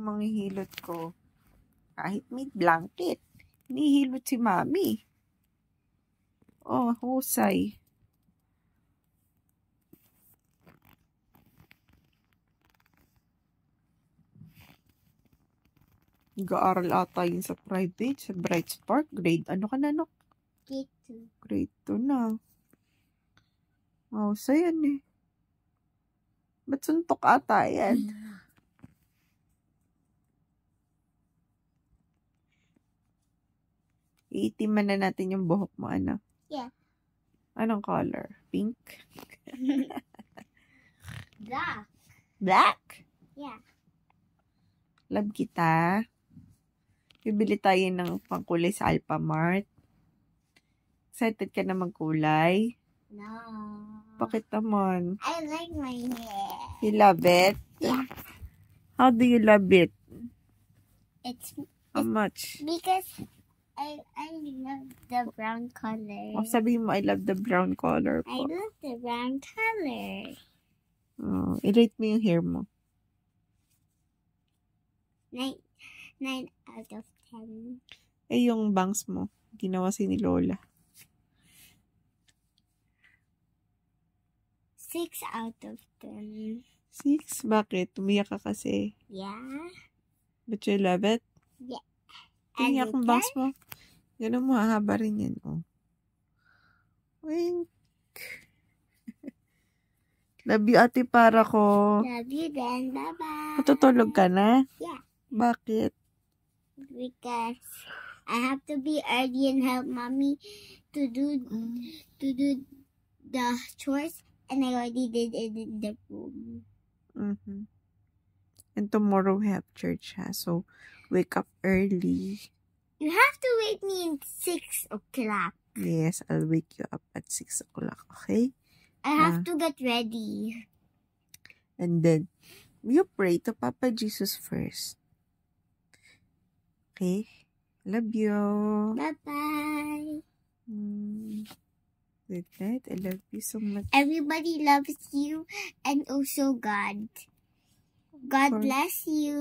manghihilot ko. Kahit may blanket. Hinihilot si Mami. Oh, husay. Nag-aaral ata yun sa private, sa Bright Spark. Grade, ano ka na, no? Grade 2. Grade 2 na. Oh, so yan eh. Ba't suntok ata yan? Iitiman na natin yung buhok mo, ano? Yeah. Anong color? Pink? Black. Black? Yeah. Love kita. Bibili tayo ng pangkulay sa Alphamart. Excited ka na magkulay? No. Bakit naman? I like my hair. You love it? Yeah. How do you love it? How It's much? because I love the brown color. Oh, sabihin mo, I love the brown color I po. love the brown color. Oh, i-rate mo yung hair mo. 9 out of 10. Eh, yung bangs mo. Ginawa si ni Lola. 6 out of 10. 6? Bakit? Umiyak ka kasi. Yeah. But you love it? Yeah. Umiyak ang bangs mo. Ganun mo, hahaba rin yan. Oh. Wink. Love you, ate, para ko. Love you then. Bye-bye. Matutulog ka na? Yeah. Bakit? Because I have to be early and help mommy to do the chores, and I already did it in the room. Mm-hmm. And tomorrow we have church, ha? So, wake up early. You have to wake me at 6 o'clock. Yes, I'll wake you up at 6 o'clock, okay? I have to get ready. And then, you pray to Papa Jesus first. Okay? Love you. Bye-bye. Good night. I love you so much. Everybody loves you and also God. God Of course. bless you.